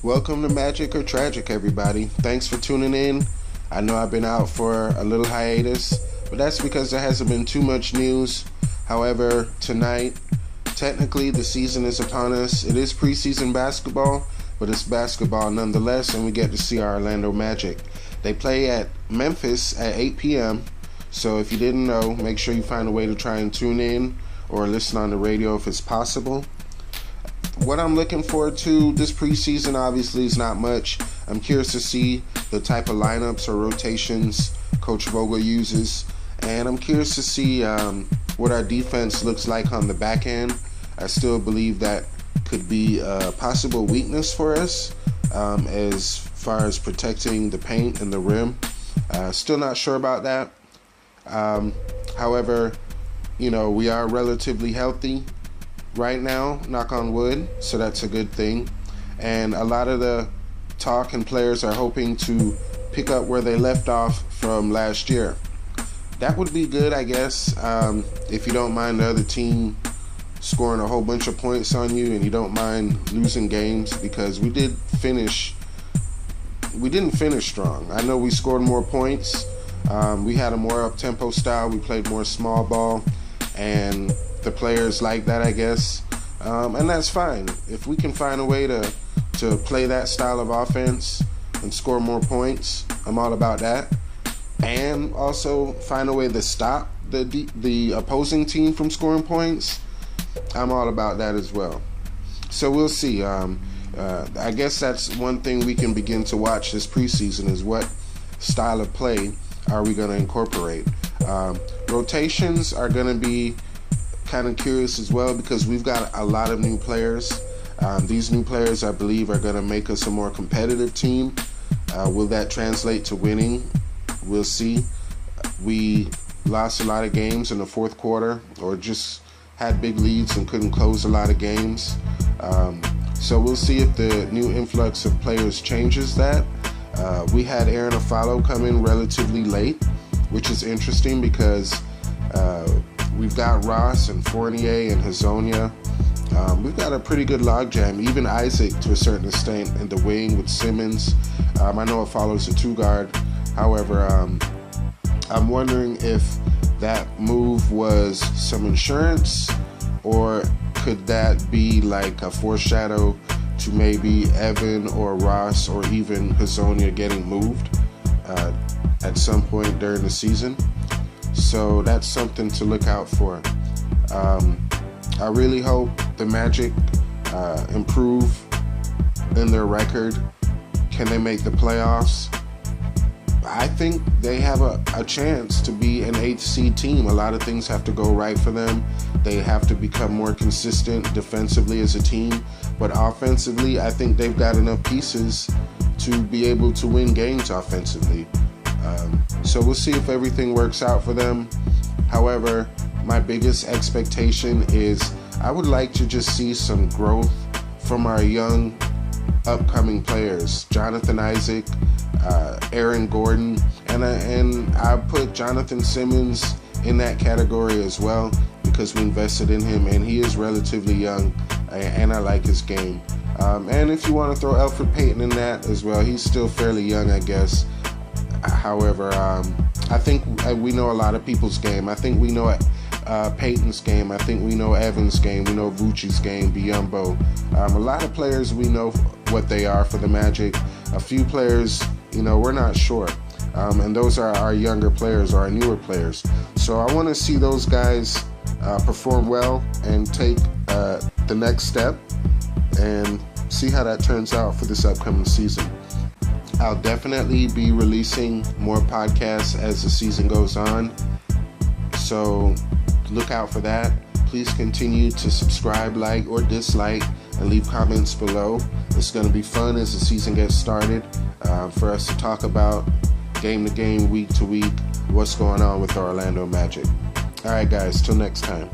Welcome to Magic or Tragic, everybody. Thanks for tuning in. I know I've been out for a little hiatus, but that's because there hasn't been too much news. However, tonight, technically the season is upon us. It is preseason basketball, but it's basketball nonetheless, and we get to see our Orlando Magic. They play at Memphis at 8 p.m., so if you didn't know, make sure you find a way to try and tune in or listen on the radio if it's possible. What I'm looking forward to this preseason obviously is not much. I'm curious to see the type of lineups or rotations Coach Vogel uses, and I'm curious to see what our defense looks like on the back end. I still believe that could be a possible weakness for us as far as protecting the paint and the rim. Still not sure about that. However, we are relatively healthy right now, knock on wood, so that's a good thing. And a lot of the talk and players are hoping to pick up where they left off from last year. That would be good, I guess, if you don't mind the other team scoring a whole bunch of points on you and you don't mind losing games, because we didn't finish strong. I know we scored more points. We had a more up-tempo style. We played more small ball, and the players like that, I guess, and that's fine. If we can find a way to play that style of offense and score more points, I'm all about that. And also find a way to stop the opposing team from scoring points, I'm all about that as well. So we'll see. I guess that's one thing we can begin to watch this preseason, is what style of play are we going to incorporate. Rotations are going to be kind of curious as well, because we've got a lot of new players. These new players, I believe, are going to make us a more competitive team. Will that translate to winning? We'll see. We lost a lot of games in the fourth quarter, or just had big leads and couldn't close a lot of games. So we'll see if the new influx of players changes that. We had Aaron Afalo come in relatively late, which is interesting because we've got Ross and Fournier and Hazonia. We've got a pretty good logjam. Even Isaac, to a certain extent, in the wing with Simmons. I know it follows a two-guard. However, I'm wondering if that move was some insurance, or could that be like a foreshadow to maybe Evan or Ross or even Hazonia getting moved at some point during the season. So that's something to look out for. I really hope the Magic improve in their record. Can they make the playoffs? I think they have a chance to be an 8th seed team. A lot of things have to go right for them. They have to become more consistent defensively as a team. But offensively, I think they've got enough pieces to be able to win games offensively. So we'll see if everything works out for them. However, my biggest expectation is I would like to just see some growth from our young upcoming players. Jonathan Isaac, Aaron Gordon, and I put Jonathan Simmons in that category as well, because we invested in him and he is relatively young, and I like his game. And if you want to throw Elfrid Payton in that as well, he's still fairly young, I guess. However, I think we know a lot of people's game. I think we know Payton's game. I think we know Evan's game. We know Vucci's game, Biyombo. A lot of players, we know what they are for the Magic. A few players, we're not sure. And those are our younger players or our newer players. So I want to see those guys perform well and take the next step and see how that turns out for this upcoming season. I'll definitely be releasing more podcasts as the season goes on, so look out for that. Please continue to subscribe, like, or dislike, and leave comments below. It's going to be fun as the season gets started for us to talk about game to game, week to week, what's going on with the Orlando Magic. All right, guys, till next time.